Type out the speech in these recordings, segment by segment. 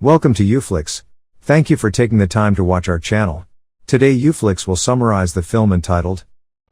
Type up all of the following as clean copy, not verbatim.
Welcome to YouFlix. Thank you for taking the time to watch our channel. Today YouFlix will summarize the film entitled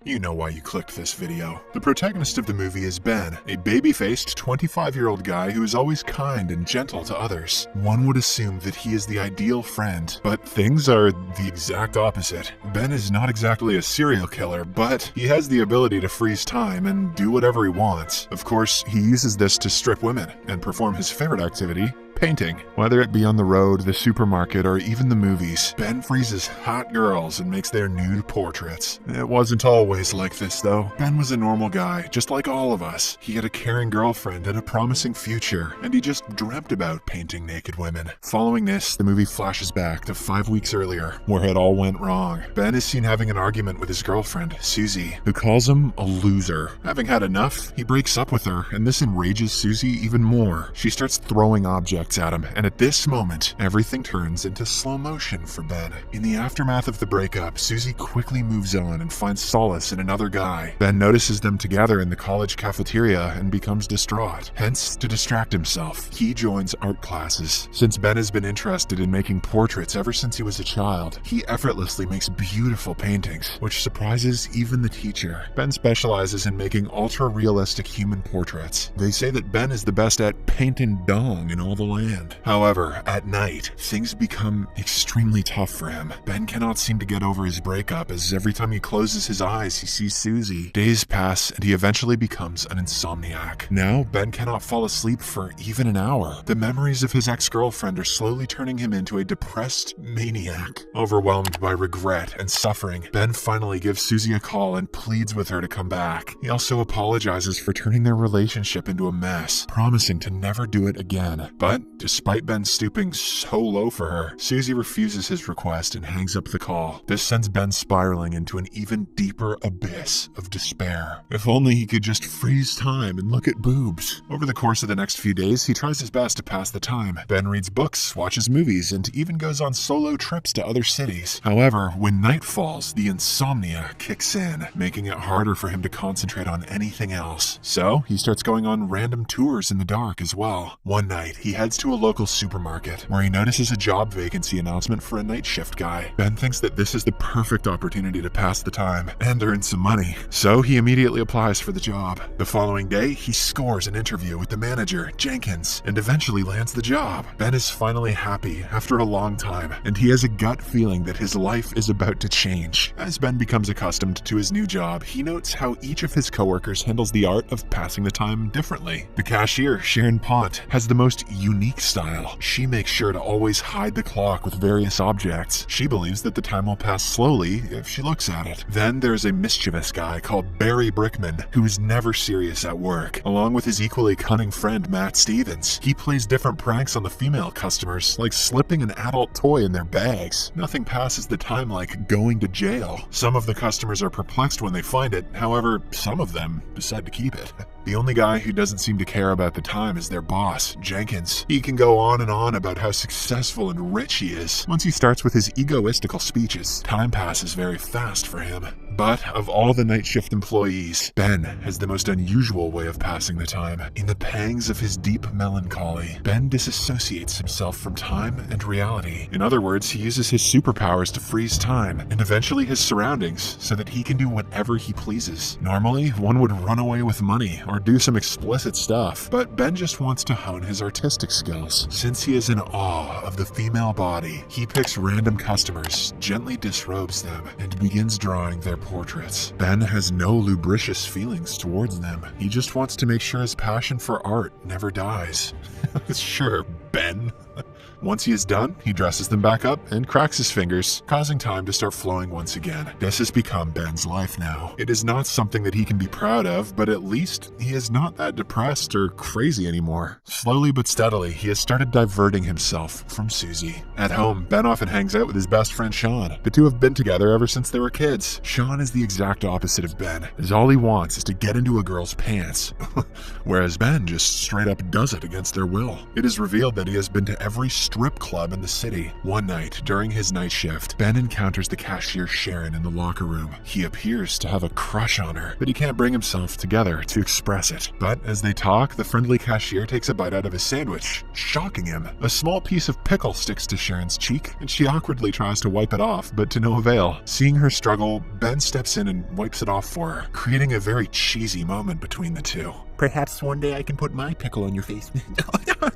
You know why you clicked this video. The protagonist of the movie is Ben, a baby-faced 25-year-old guy who is always kind and gentle to others. One would assume that he is the ideal friend, but things are the exact opposite. Ben is not exactly a serial killer, but he has the ability to freeze time and do whatever he wants. Of course, he uses this to strip women and perform his favorite activity, painting. Whether it be on the road, the supermarket, or even the movies, Ben freezes hot girls and makes their nude portraits. It wasn't always like this though. Ben was a normal guy, just like all of us. He had a caring girlfriend and a promising future, and he just dreamt about painting naked women. Following this, the movie flashes back to 5 weeks earlier, where it all went wrong. Ben is seen having an argument with his girlfriend, Susie, who calls him a loser. Having had enough, he breaks up with her, and this enrages Susie even more. She starts throwing objects at him, and at this moment, everything turns into slow motion for Ben. In the aftermath of the breakup, Susie quickly moves on and finds solace in another guy. Ben notices them together in the college cafeteria and becomes distraught. Hence, to distract himself, he joins art classes. Since Ben has been interested in making portraits ever since he was a child, he effortlessly makes beautiful paintings, which surprises even the teacher. Ben specializes in making ultra-realistic human portraits. They say that Ben is the best at painting dong in all the land. However, at night, things become extremely tough for him. Ben cannot seem to get over his breakup, as every time he closes his eyes, he sees Susie. Days pass, and he eventually becomes an insomniac. Now, Ben cannot fall asleep for even an hour. The memories of his ex-girlfriend are slowly turning him into a depressed maniac. Overwhelmed by regret and suffering, Ben finally gives Susie a call and pleads with her to come back. He also apologizes for turning their relationship into a mess, promising to never do it again. But despite Ben stooping so low for her, Susie refuses his request and hangs up the call. This sends Ben spiraling into an even deeper abyss of despair. If only he could just freeze time and look at boobs. Over the course of the next few days, he tries his best to pass the time. Ben reads books, watches movies, and even goes on solo trips to other cities. However, when night falls, the insomnia kicks in, making it harder for him to concentrate on anything else. So, he starts going on random tours in the dark as well. One night, he heads to a local supermarket where he notices a job vacancy announcement for a night shift guy. Ben thinks that this is the perfect opportunity to pass the time and earn some money, so he immediately applies for the job. The following day, he scores an interview with the manager, Jenkins, and eventually lands the job. Ben is finally happy after a long time, and he has a gut feeling that his life is about to change. As Ben becomes accustomed to his new job, he notes how each of his coworkers handles the art of passing the time differently. The cashier, Sharon Pont, has the most unique style. She makes sure to always hide the clock with various objects. She believes that the time will pass slowly if she looks at it. Then there's a mischievous guy called Barry Brickman, who is never serious at work. Along with his equally cunning friend Matt Stevens, he plays different pranks on the female customers, like slipping an adult toy in their bags. Nothing passes the time like going to jail. Some of the customers are perplexed when they find it, however, some of them decide to keep it. The only guy who doesn't seem to care about the time is their boss, Jenkins. He can go on and on about how successful and rich he is. Once he starts with his egoistical speeches, time passes very fast for him. But of all the night shift employees, Ben has the most unusual way of passing the time. In the pangs of his deep melancholy, Ben disassociates himself from time and reality. In other words, he uses his superpowers to freeze time and eventually his surroundings so that he can do whatever he pleases. Normally, one would run away with money or do some explicit stuff, but Ben just wants to hone his artistic skills. Since he is in awe of the female body, he picks random customers, gently disrobes them, and begins drawing their portraits. Ben has no lubricious feelings towards them. He just wants to make sure his passion for art never dies. Sure, Ben. Once he is done, he dresses them back up and cracks his fingers, causing time to start flowing once again. This has become Ben's life now. It is not something that he can be proud of, but at least he is not that depressed or crazy anymore. Slowly but steadily, he has started diverting himself from Susie. At home, Ben often hangs out with his best friend Sean. The two have been together ever since they were kids. Sean is the exact opposite of Ben, as all he wants is to get into a girl's pants, whereas Ben just straight up does it against their will. It is revealed that he has been to every strip club in the city. One night, during his night shift, Ben encounters the cashier Sharon in the locker room. He appears to have a crush on her, but he can't bring himself together to express it. But as they talk, the friendly cashier takes a bite out of his sandwich, shocking him. A small piece of pickle sticks to Sharon's cheek, and she awkwardly tries to wipe it off, but to no avail. Seeing her struggle, Ben steps in and wipes it off for her, creating a very cheesy moment between the two. Perhaps one day I can put my pickle on your face.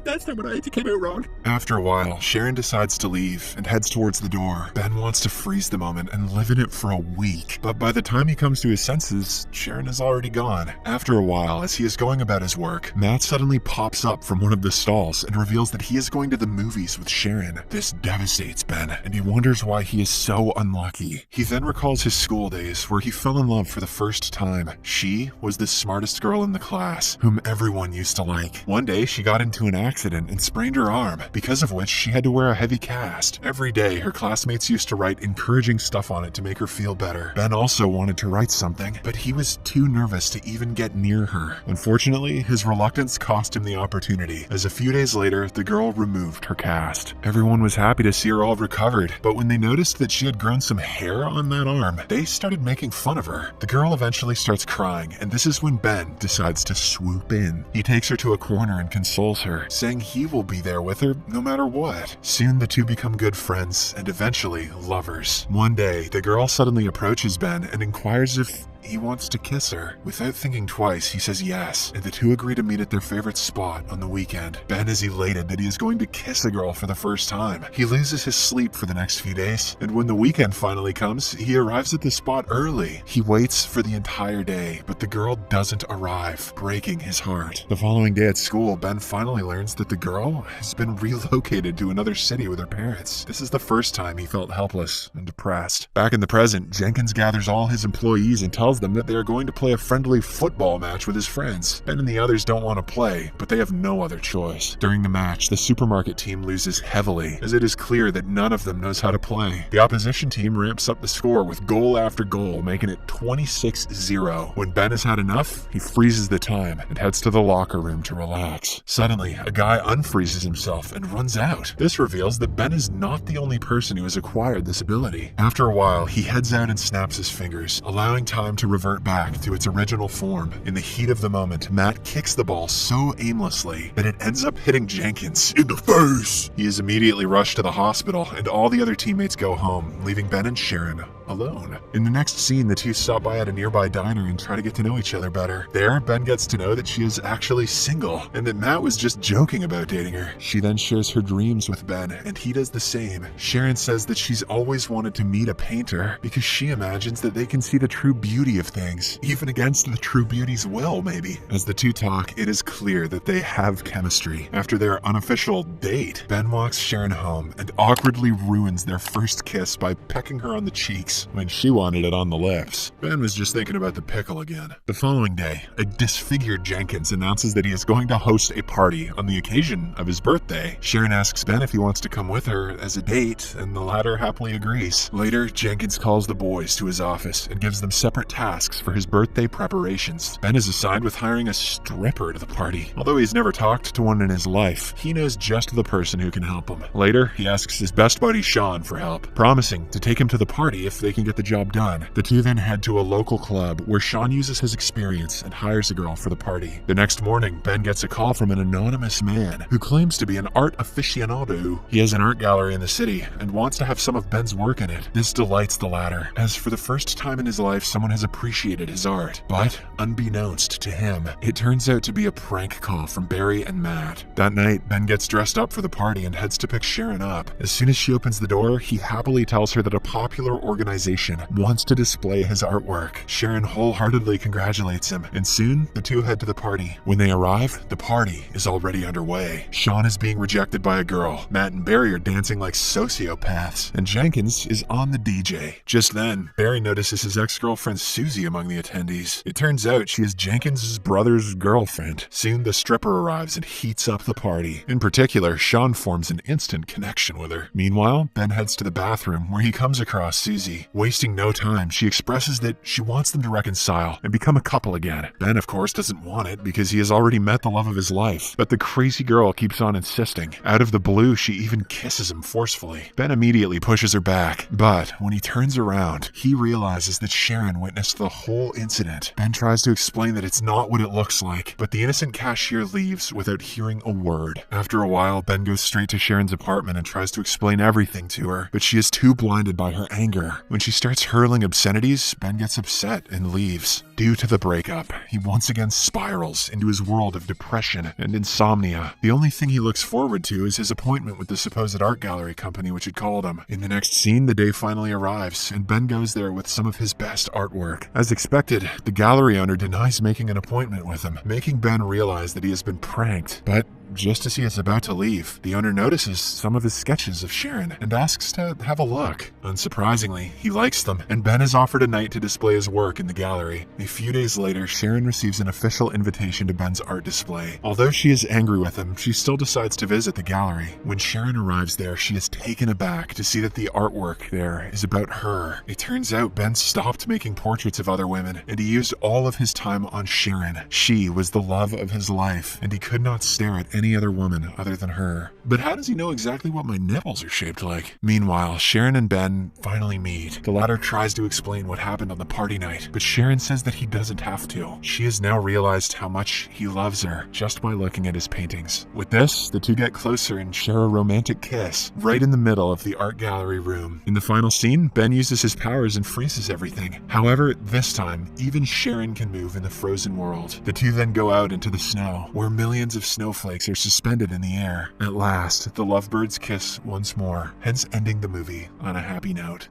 That's not what I came out wrong. After a while, Sharon decides to leave and heads towards the door. Ben wants to freeze the moment and live in it for a week. But by the time he comes to his senses, Sharon is already gone. After a while, as he is going about his work, Matt suddenly pops up from one of the stalls and reveals that he is going to the movies with Sharon. This devastates Ben, and he wonders why he is so unlucky. He then recalls his school days where he fell in love for the first time. She was the smartest girl in the class, whom everyone used to like. One day, she got into an accident and sprained her arm, because of which she had to wear a heavy cast. Every day, her classmates used to write encouraging stuff on it to make her feel better. Ben also wanted to write something, but he was too nervous to even get near her. Unfortunately, his reluctance cost him the opportunity, as a few days later, the girl removed her cast. Everyone was happy to see her all recovered, but when they noticed that she had grown some hair on that arm, they started making fun of her. The girl eventually starts crying, and this is when Ben decides to swoop in. He takes her to a corner and consoles her, saying he will be there with her no matter what. Soon the two become good friends and eventually lovers. One day, the girl suddenly approaches Ben and inquires if he wants to kiss her. Without thinking twice, he says yes, and the two agree to meet at their favorite spot on the weekend. Ben is elated that he is going to kiss a girl for the first time. He loses his sleep for the next few days, and when the weekend finally comes, he arrives at the spot early. He waits for the entire day, but the girl doesn't arrive, breaking his heart. The following day at school, Ben finally learns that the girl has been relocated to another city with her parents. This is the first time he felt helpless and depressed. Back in the present, Jenkins gathers all his employees and tells them that they are going to play a friendly football match with his friends. Ben and the others don't want to play, but they have no other choice. During the match, the supermarket team loses heavily, as it is clear that none of them knows how to play. The opposition team ramps up the score with goal after goal, making it 26-0. When Ben has had enough, he freezes the time and heads to the locker room to relax. Suddenly, a guy unfreezes himself and runs out. This reveals that Ben is not the only person who has acquired this ability. After a while, he heads out and snaps his fingers, allowing time to revert back to its original form. In the heat of the moment, Matt kicks the ball so aimlessly that it ends up hitting Jenkins in the face. He is immediately rushed to the hospital, and all the other teammates go home, leaving Ben and Sharon alone. In the next scene, the two stop by at a nearby diner and try to get to know each other better. There, Ben gets to know that she is actually single, and that Matt was just joking about dating her. She then shares her dreams with Ben, and he does the same. Sharon says that she's always wanted to meet a painter because she imagines that they can see the true beauty of things, even against the true beauty's will, maybe. As the two talk, it is clear that they have chemistry. After their unofficial date, Ben walks Sharon home and awkwardly ruins their first kiss by pecking her on the cheeks when she wanted it on the lips. Ben was just thinking about the pickle again. The following day, a disfigured Jenkins announces that he is going to host a party on the occasion of his birthday. Sharon asks Ben if he wants to come with her as a date, and the latter happily agrees. Later, Jenkins calls the boys to his office and gives them separate tasks for his birthday preparations. Ben is assigned with hiring a stripper to the party. Although he's never talked to one in his life, he knows just the person who can help him. Later, he asks his best buddy Sean for help, promising to take him to the party if they can get the job done. The two then head to a local club where Sean uses his experience and hires a girl for the party. The next morning, Ben gets a call from an anonymous man who claims to be an art aficionado. He has an art gallery in the city and wants to have some of Ben's work in it. This delights the latter, as for the first time in his life, someone has appreciated his art. But unbeknownst to him, it turns out to be a prank call from Barry and Matt. That night, Ben gets dressed up for the party and heads to pick Sharon up. As soon as she opens the door, he happily tells her that a popular organization wants to display his artwork. Sharon wholeheartedly congratulates him, and soon the two head to the party. When they arrive, the party is already underway. Sean is being rejected by a girl. Matt and Barry are dancing like sociopaths, and Jenkins is on the DJ. Just then, Barry notices his ex-girlfriend Susie among the attendees. It turns out she is Jenkins' brother's girlfriend. Soon the stripper arrives and heats up the party. In particular, Sean forms an instant connection with her. Meanwhile, Ben heads to the bathroom where he comes across Susie. quickly. Wasting no time, she expresses that she wants them to reconcile and become a couple again. Ben, of course, doesn't want it because he has already met the love of his life, but the crazy girl keeps on insisting. Out of the blue, she even kisses him forcefully. Ben immediately pushes her back, but when he turns around, he realizes that Sharon witnessed the whole incident. Ben tries to explain that it's not what it looks like, but the innocent cashier leaves without hearing a word. After a while, Ben goes straight to Sharon's apartment and tries to explain everything to her, but she is too blinded by her anger. When she starts hurling obscenities, Ben gets upset and leaves. Due to the breakup, he once again spirals into his world of depression and insomnia. The only thing he looks forward to is his appointment with the supposed art gallery company which had called him. In the next scene, the day finally arrives, and Ben goes there with some of his best artwork. As expected, the gallery owner denies making an appointment with him, making Ben realize that he has been pranked. But just as he is about to leave, the owner notices some of his sketches of Sharon and asks to have a look. Unsurprisingly, he likes them, and Ben is offered a night to display his work in the gallery. A few days later, Sharon receives an official invitation to Ben's art display. Although she is angry with him, she still decides to visit the gallery. When Sharon arrives there, she is taken aback to see that the artwork there is about her. It turns out Ben stopped making portraits of other women, and he used all of his time on Sharon. She was the love of his life, and he could not stare at any other woman other than her. But how does he know exactly what my nipples are shaped like? Meanwhile, Sharon and Ben finally meet. The latter tries to explain what happened on the party night, but Sharon says that he doesn't have to. She has now realized how much he loves her just by looking at his paintings. With this, the two get closer and share a romantic kiss right in the middle of the art gallery room. In the final scene, Ben uses his powers and freezes everything. However, this time, even Sharon can move in the frozen world. The two then go out into the snow, where millions of snowflakes are suspended in the air. At last, the lovebirds kiss once more, hence ending the movie on a happy note.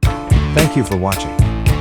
Thank you for watching.